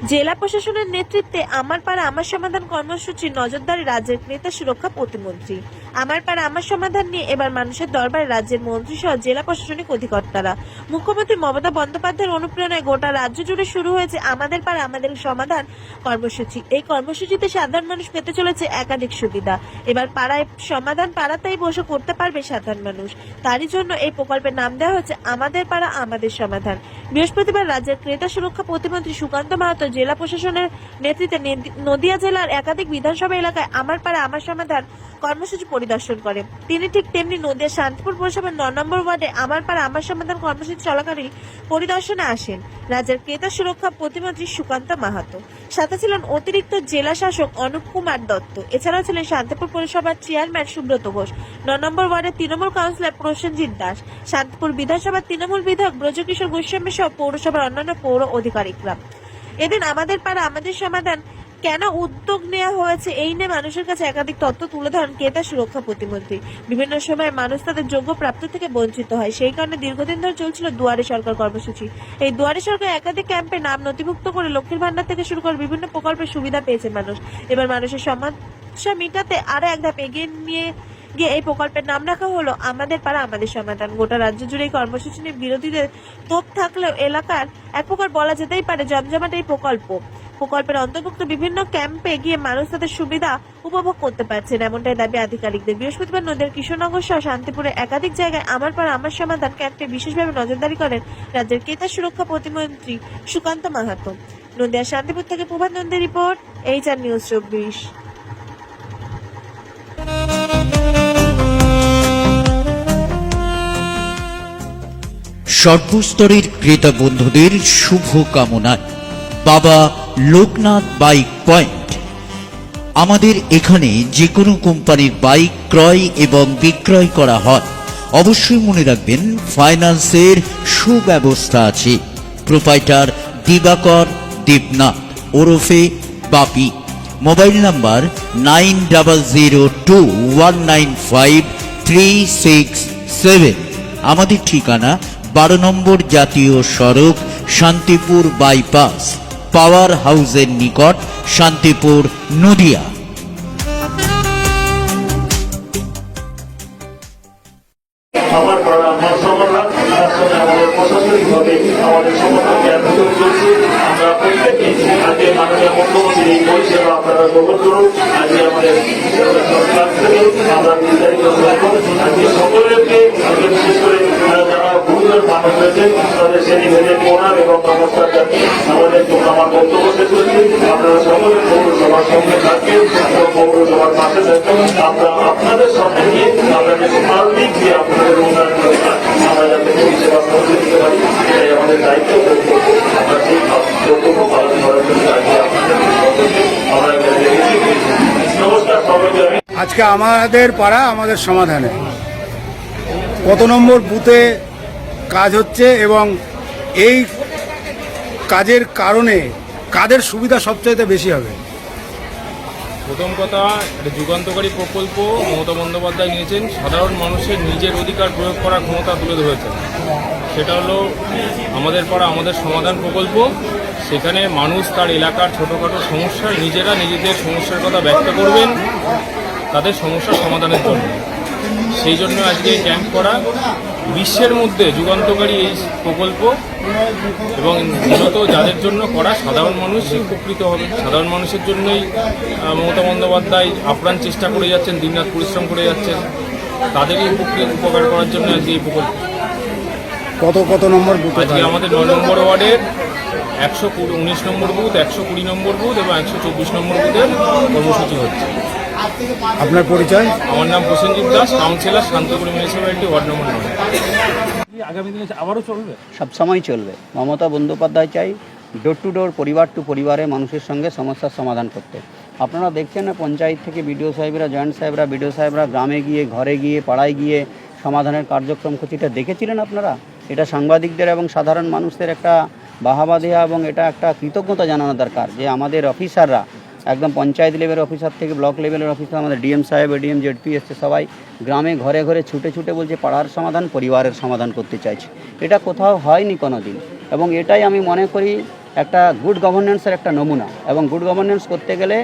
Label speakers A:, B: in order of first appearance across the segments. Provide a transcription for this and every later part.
A: জেলা প্রশাসনের নেতৃত্বে আমার পাড়া আমার সমাধান কর্মসূচি নজরদারি রাজ্যের ক্রেতা সুরক্ষা প্রতিমন্ত্রী। আমার পাড়া আমার সমাধান নিয়ে এবার মানুষের দরবারে রাজ্যের মন্ত্রী সহ জেলা প্রশাসনিক অধিকর্তারা। মুখ্যমন্ত্রী মমতা বন্দ্যোপাধ্যায়ের অনুপ্রেরণায় গোটা রাজ্য জুড়ে শুরু হয়েছে আমাদের পাড়া আমাদের সমাধান কর্মসূচি। এই কর্মসূচিতে সাধারণ মানুষ পেতে চলেছে একাধিক সুবিধা। এবার পাড়ায় সমাধান পাড়াতেই বসে করতে পারবে সাধারণ মানুষ। তারই জন্য এই প্রকল্পের নাম দেওয়া হচ্ছে আমাদের পাড়া আমাদের সমাধান। বৃহস্পতিবার রাজ্যের ক্রেতা সুরক্ষা প্রতিমন্ত্রী সুকান্ত মাহাতো জেলা প্রশাসনের নেতৃত্বে নদিয়া জেলার একাধিক বিধানসভা এলাকায় আমার পাড়া আমার সমাধান কর্মসূচি পরিদর্শন করেন। তিনি ঠিক তেমনি নদিয়া শান্তিপুর পৌরসভার ৯ নম্বর ওয়ার্ডে আমার পাড়া আমার সমাধান কর্মসূচি চলাকালীন পরিদর্শনে আসেন রাজ্যের ক্রেতা সুরক্ষা প্রতিমন্ত্রী সুকান্ত মাহাতো। সাথে ছিলেন অতিরিক্ত জেলা শাসক অনুপ কুমার দত্ত। এছাড়াও ছিলেন শান্তিপুর পৌরসভার চেয়ারম্যান সুব্রত ঘোষ, ৯ নম্বর ওয়ার্ডের তৃণমূল কাউন্সিলর প্রসেনজিৎ দাস, শান্তিপুর বিধানসভার তৃণমূল বিধায়ক ব্রজকিশোর গোস্বামী সহ পৌরসভার অন্যান্য পৌর আধিকারিকরা। এদিন আমাদের পাড়া আমাদের সমাধান কেন উদ্যোগ নেওয়া হয়েছে এই নিয়ে মানুষের কাছে একাধিক তথ্য তুলে ধরেন ক্রেতা সুরক্ষা প্রতিমন্ত্রী। বিভিন্ন সময় মানুষ তাদের যোগ্য প্রাপ্ত থেকে বঞ্চিত হয়, সেই কারণে দীর্ঘদিন ধরে চলছিল দুয়ারে সরকার কর্মসূচি। এই দুয়ারে সরকার একাধিক ক্যাম্পে নাম নথিভুক্ত করে লক্ষ্মীর ভান্ডার থেকে শুরু করে বিভিন্ন প্রকল্পের সুবিধা পেয়েছে মানুষ। এবার মানুষের সমস্যা মেটাতে আরো এক ধাপ এগিয়ে নিয়ে গিয়ে এই প্রকল্পের নাম রাখা হলো আমাদের পাড়া আমাদের সমাধান। গোটা রাজ্য জুড়ে এই কর্মসূচি নিয়ে বিরোধীদের তোপ থাকলেও এলাকার এক প্রকার বলা যেতেই পারে জমজমাট এই প্রকল্পের অন্তর্ভুক্ত বিভিন্ন ক্যাম্পে গিয়ে মানুষ তাদের সুবিধা উপভোগ করতে পারছেন, এমনটাই দাবি আধিকারিকদের। বৃহস্পতিবার নদীর কিশোরনগর সহ শান্তিপুরে একাধিক জায়গায় আমার পাড়া আমার সমাধান ক্যাম্পে বিশেষভাবে নজরদারি করেন রাজ্যের ক্রেতা সুরক্ষা প্রতিমন্ত্রী সুকান্ত মাহাতো। নদিয়া শান্তিপুর থেকে প্রভাত নন্দীর রিপোর্ট, HR নিউজ 24।
B: সর্বস্তরের ক্রেতা বন্ধুদের শুভ কামনায় বাবা লোকনাথ বাইক পয়েন্ট। আমাদের এখানে যে কোনো কোম্পানির বাইক ক্রয় এবং বিক্রয় করা হয়। অবশ্যই মনে রাখবেন ফাইন্যান্সের সুব্যবস্থা আছে। প্রোপাইটার দিবাকর দেবনাথ ওরফে বাপি। Mobile number 9002195367। আমাদের ঠিকানা 12 নম্বর জাতীয় সড়ক, শান্তিপুর বাইপাস, পাওয়ার হাউসের নিকট, শান্তিপুর, নদিয়া।
C: আমার পাড়া আমার সমাধান তার সঙ্গে আমাদের প্রশাসনিকভাবে আমাদের সমাধান জ্ঞান চলছে। আমরা প্রত্যেকে আজকে মাননীয় মুখ্যমন্ত্রীর এই পরিষেবা আপনারা গ্রহণ করুন। আজকে আমাদের সরকার থেকে আমরা নির্ধারিত আজকে সকলকে বিশেষ করে যারা গুরুজন মানুষ রয়েছেন তাদের শ্রেণীভেদে প্রণাম এবং নমস্কার জানিয়ে আমাদের আমার বক্তব্য শেষ করছি। আপনারা সকলে পৌরসভার সঙ্গে থাকবেন এবং পৌরসভার পাশে থাকবেন। আমরা আপনাদের সঙ্গে নিয়ে আমরা যে সার্বিক যে আপনাদের উন্নয়ন দরকার আমরা যাতে পরিষেবা পৌঁছে দিতে পারি, এটাই আমাদের দায়িত্ব। আমরা সেই কর্তব্য পালন করার জন্য আজকে আপনাদের আমরা নমস্কার সবাইকে।
D: আজকে আমাদের পাড়া আমাদের সমাধানে কত নম্বর বুথে কাজ হচ্ছে এবং এই কাজের কারণে কাদের সুবিধা সবচাইতে বেশি হবে?
E: প্রথম কথা, এটা যুগান্তকারী প্রকল্প মমতা বন্দ্যোপাধ্যায় নিয়েছেন। সাধারণ মানুষের নিজের অধিকার প্রয়োগ করার ক্ষমতা তুলে ধরেছেন। সেটা হলো আমাদের পাড়া আমাদের সমাধান প্রকল্প। সেখানে মানুষ তার এলাকার ছোটোখাটো সমস্যা নিজেরা নিজেদের সমস্যার কথা ব্যক্ত করবেন তাদের সমস্যার সমাধানের জন্য। সেই জন্য আজকে ক্যাম্প করা। বিশ্বের মধ্যে যুগান্তকারী এই প্রকল্প এবং মূলত যাদের জন্য করা সাধারণ মানুষ উপকৃত হবে। সাধারণ মানুষের জন্যই মমতা বন্দ্যোপাধ্যায় আপ্রাণ চেষ্টা করে যাচ্ছেন, দিনরাত পরিশ্রম করে যাচ্ছেন, তাদেরই উপকার করার জন্য আজকে এই প্রকল্প।
D: কত নম্বর বুথ?
E: আজকে আমাদের 9 নম্বর ওয়ার্ডের 119 নম্বর বুথ, 120 নম্বর বুথ এবং 124 নম্বর বুথের কর্মসূচি হচ্ছে।
D: আপনার পরিচয়?
E: আমার নাম Prosenjit Das, councillor, Shantipur municipality, ward number 9।
F: আগামী দিনে আবারও চলবে?
G: সবসময় চলবে। মমতা বন্দ্যোপাধ্যায় চাই ডোর টু ডোর, পরিবার টু পরিবারে মানুষের সঙ্গে সমস্যার সমাধান করতে। আপনারা দেখছেন না, পঞ্চায়েত থেকে বিডিও সাহেবরা, জয়েন্ট সাহেবরা, বিডিও সাহেবরা গ্রামে গিয়ে, ঘরে গিয়ে, পাড়ায় গিয়ে সমাধানের কার্যক্রমসূচিটা দেখেছিলেন আপনারা। এটা সাংবাদিকদের এবং সাধারণ মানুষদের একটা বাহাবা দেওয়া এবং এটা একটা কৃতজ্ঞতা জানানো দরকার যে আমাদের অফিসাররা একদম পঞ্চায়েত লেভেলের অফিসার থেকে ব্লক লেভেলের অফিসার, আমাদের ডিএম সাহেব, এডিএম, জেডপি এসছে, সবাই গ্রামে ঘরে ঘরে ছুটে ছুটে বলছে পাড়ার সমাধান, পরিবারের সমাধান করতে চাইছে। এটা কোথাও হয়নি কোনো দিন এবং এটাই আমি মনে করি একটা গুড গভর্নেন্সের একটা নমুনা, এবং গুড গভর্নেন্স করতে গেলে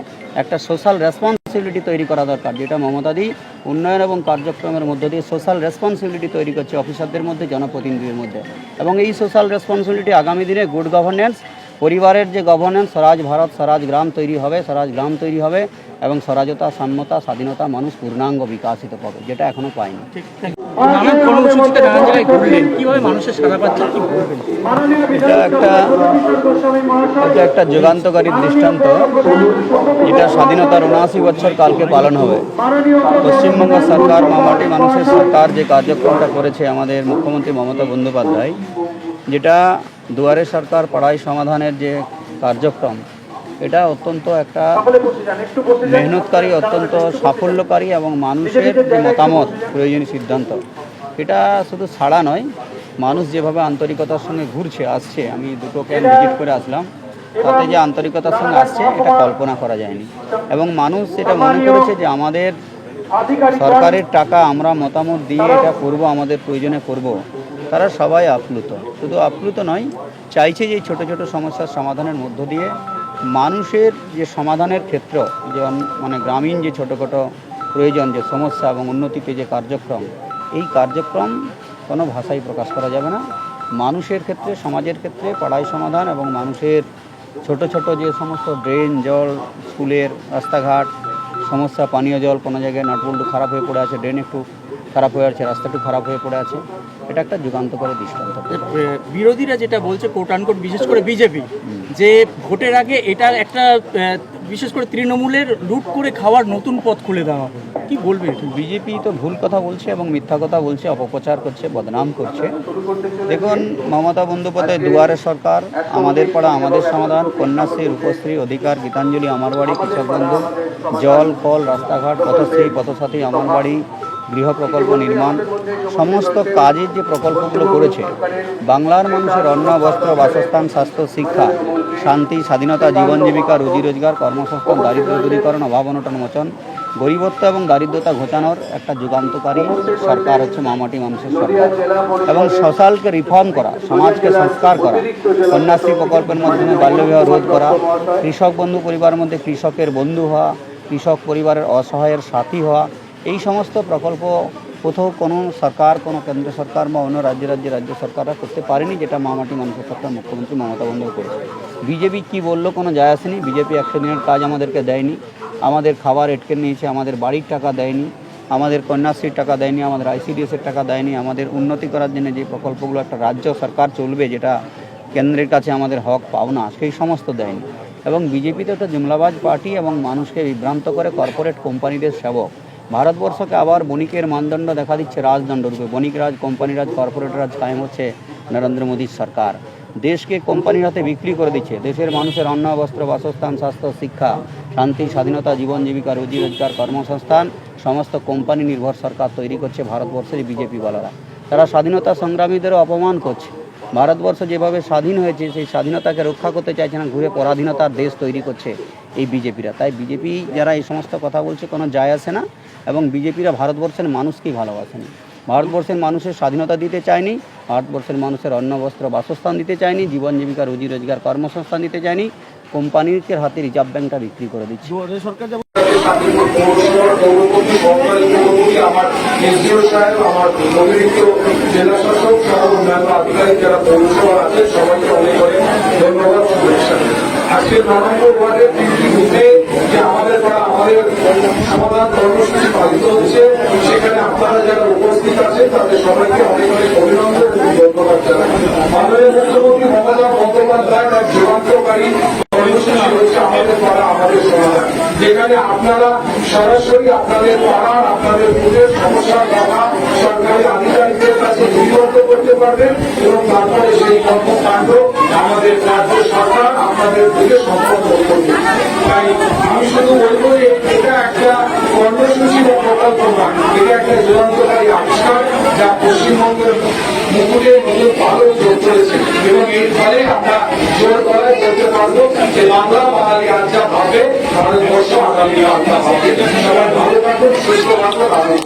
G: একটা সোশ্যাল রেসপন্সিবিলিটি তৈরি করা দরকার, যেটা মমতাদি উন্নয়ন এবং কার্যক্রমের মধ্য দিয়ে সোশ্যাল রেসপন্সিবিলিটি তৈরি করছে অফিসারদের মধ্যে, জনপ্রতিনিধিদের মধ্যে। এবং এই সোশ্যাল রেসপন্সিবিলিটি আগামী দিনে গুড গভর্নেন্স, পরিবারের যে গভর্নেন্স, স্বরাজ ভারত স্বরাজ গ্রাম তৈরি হবে, স্বরাজ গ্রাম তৈরি হবে, এবং স্বরাজতা, সাম্যতা, স্বাধীনতা মানুষ পূর্ণাঙ্গ বিকাশিত পাবে, যেটা এখনো পায়নি।
H: নানান কর্মসূচিতে নানান জায়গায় ঘুরলেন, কিভাবে মানুষের সাড়া পাচ্ছে, কি বলবেন?
G: এটা একটা যুগান্তকারী দৃষ্টান্ত, যেটা স্বাধীনতার ৭৯ বছর কালকে পালন হবে। পশ্চিমবঙ্গ সরকার, মামাটি মানুষের সরকার যে কার্যক্রমটা করেছে আমাদের মুখ্যমন্ত্রী মমতা বন্দ্যোপাধ্যায়, যেটা দুয়ারে সরকার পাড়ায় সমাধানের যে কার্যক্রম, এটা অত্যন্ত একটা মেহনতকারী, অত্যন্ত সাফল্যকারী, এবং মানুষের যে মতামত, প্রয়োজনীয় সিদ্ধান্ত, এটা শুধু ছাড়া নয়, মানুষ যেভাবে আন্তরিকতার সঙ্গে ঘুরছে আসছে, আমি দুটো ক্যাম্প ভিজিট করে আসলাম, তাতে যে আন্তরিকতার সঙ্গে আসছে এটা কল্পনা করা যায়নি। এবং মানুষ এটা মনে করেছে যে আমাদের সরকারের টাকা আমরা মতামত দিয়ে এটা করব, আমাদের প্রয়োজনে করব। তারা সবাই আপ্লুত, শুধু আপ্লুত নয়, চাইছে যে ছোট ছোট সমস্যার সমাধানের মধ্য দিয়ে মানুষের যে সমাধানের ক্ষেত্র, যে মানে গ্রামীণ যে ছোটোখাটো প্রয়োজন, যে সমস্যা এবং উন্নতিতে যে কার্যক্রম, এই কার্যক্রম কোনো ভাষায় প্রকাশ করা যাবে না। মানুষের ক্ষেত্রে, সমাজের ক্ষেত্রে পাড়ায় সমাধান, এবং মানুষের ছোট ছোট যে সমস্ত ড্রেন, জল, স্কুলের রাস্তাঘাট সমস্যা, পানীয় জল কোনো জায়গায় নাটবল্টু খারাপ হয়ে পড়ে আছে, ড্রেন একটু খারাপ হয়ে আছে, রাস্তা একটু খারাপ হয়ে পড়ে আছে, এটা একটা যুগান্তকারী দৃষ্টান্ত।
H: বিরোধীরা যেটা বলছে, কোট আনকোট, বিশেষ করে বিজেপি, যে ভোটের আগে এটা একটা বিশেষ করে তৃণমূলের লুট করে খাওয়ার নতুন পথ খুলে দেওয়া হবে, কি বলবে?
G: বিজেপি তো ভুল কথা বলছে এবং মিথ্যা কথা বলছে, অপপ্রচার করছে, বদনাম করছে। দেখুন, মমতা বন্দ্যোপাধ্যায় দুয়ারে সরকার, আমাদের পাড়া আমাদের সমাধান, কন্যাশ্রী, রূপশ্রী, অধিকার, গীতাঞ্জলি, আমার বাড়ি, কৃষক বন্ধু, জল, ফল, রাস্তাঘাট, পথশ্রী, পথসাথী, আমার বাড়ি, গৃহ প্রকল্প নির্মাণ, সমস্ত কাজের যে প্রকল্পগুলো করেছে, বাংলার মানুষের অন্ন, বস্ত্র, বাসস্থান, স্বাস্থ্য, শিক্ষা, শান্তি, স্বাধীনতা, জীবন জীবিকা, রুজি রোজগার, কর্মসংস্থান, দারিদ্র্য দূরীকরণ, অভাব অনটন মোচন, গরিবত্ব এবং দারিদ্রতা ঘোচানোর একটা যুগান্তকারী সরকার হচ্ছে মামাটি মানুষের সরকার। এবং সোশ্যালকে রিফর্ম করা, সমাজকে সংস্কার করা, কন্যাশ্রী প্রকল্পের মাধ্যমে বাল্যবিবাহ রোধ করা, কৃষক বন্ধু পরিবারের মধ্যে কৃষকের বন্ধু হওয়া, কৃষক পরিবারের অসহায়ের সাথী হওয়া, এই সমস্ত প্রকল্প কোথাও কোনো সরকার, কোনো কেন্দ্র সরকার বা অন্য রাজ্য সরকাররা করতে পারেনি, যেটা মামাটি মানুষের সরকার মুখ্যমন্ত্রী মমতা বন্দ্যোপাধ্যায় করেছে। বিজেপি কি বললো কোনো যায় আসেনি। বিজেপি 100 দিনের কাজ আমাদেরকে দেয়নি, আমাদের খাবার এটকে নিয়েছে, আমাদের বাড়ির টাকা দেয়নি, আমাদের কন্যাশ্রীর টাকা দেয়নি, আমাদের ICDS-এর টাকা দেয়নি, আমাদের উন্নতি করার জন্য যে প্রকল্পগুলো একটা রাজ্য সরকার চলবে, যেটা কেন্দ্রের কাছে আমাদের হক পাওনা, সেই সমস্ত দেয়নি। এবং বিজেপি তো একটা জুমলাবাজ পার্টি, এবং মানুষকে বিভ্রান্ত করে কর্পোরেট কোম্পানিদের সেবক। ভারতবর্ষকে আবার বণিকের মানদণ্ড দেখা দিচ্ছে রাজদণ্ড রূপে। বণিক রাজ, কোম্পানি রাজ, কর্পোরেট রাজ কায়েম হচ্ছে নরেন্দ্র মোদীর সরকার। দেশকে কোম্পানির হাতে বিক্রি করে দিচ্ছে। দেশের মানুষের অন্ন, বস্ত্র, বাসস্থান, স্বাস্থ্য, শিক্ষা, শান্তি, স্বাধীনতা, জীবন জীবিকা, রুজি রোজগার, কর্মসংস্থান সমস্ত কোম্পানি নির্ভর সরকার তৈরি করছে ভারতবর্ষের বিজেপি বলারা। তারা স্বাধীনতা সংগ্রামীদেরও অপমান করছে। ভারতবর্ষ যেভাবে স্বাধীন হয়েছে, সেই স্বাধীনতাকে রক্ষা করতে চাইছে না, ঘুরে পরাধীনতার দেশ তৈরি করছে এই বিজেপিরা। তাই বিজেপি যারা এই সমস্ত কথা বলছে কোনো যায় আসে না, এবং বিজেপিরা ভারতবর্ষের মানুষকেই ভালোবাসেনি। ভারতবর্ষের মানুষের স্বাধীনতা দিতে চায়নি, ভারতবর্ষের মানুষের অন্ন, বস্ত্র, বাসস্থান দিতে চায়নি, জীবন জীবিকা, রুজি রোজগার, কর্মসংস্থান দিতে চায়নি, কোম্পানির হাতে রিজার্ভ ব্যাংকটা বিক্রি করে দিচ্ছে।
F: সরকার
C: আমার এসডিও সাহেব, আমার অতিরিক্ত জেলা শাসক সহ অন্যান্য আধিকারিক যারা পৌরসভা আছে, সবাইকে অনেক অনেক ধন্যবাদ, শুভেচ্ছা। আজকে 9 নম্বর ওয়ার্ডের 3টি বুথে যে আমাদের সমাধান কর্মসূচি পালিত হচ্ছে, সেখানে আপনারা যারা উপস্থিত আছেন তাদের সবাইকে অনেক অনেক অভিনন্দন এবং ধন্যবাদ জানাই। মাননীয় মুখ্যমন্ত্রী মমতা বন্দ্যোপাধ্যায় এক যুগান্তকারী কর্মসূচি হচ্ছে আমাদের পাড়া আমাদের সমাধান, যেখানে আপনারা সরাসরি আপনাদের পাড়ার, আপনাদের বুথের সমস্যার কথা সরকারি আধিকারিকদের কাছে লিপিবদ্ধ করতে পারবেন, এবং তারপরে সেই কর্মকাণ্ড আমাদের রাজ্য সরকার আপনাদের থেকে সম্পন্ন করবে। তাই আমি শুধু বলবো যে এটা একটা কর্মসূচি বা প্রকল্প না, এটা একটা যুগান্তকারী আবিষ্কার, যা পশ্চিমবঙ্গের মুকুটে নতুন আলো যোগ করেছে, এবং এর ফলে আমরা জোর গলায় বলতে পারবো যে বাংলা বাঙালি আজ যা ভাবে, ভারতবর্ষ আগামী আজ তা হবে। সবাই ভালো থাকুন, সুস্থ থাকুন।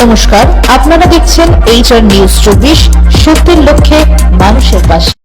I: নমস্কার, আপনারা দেখছেন HR নিউজ 24, সত্যের লক্ষ্যে মানুষের পাশে।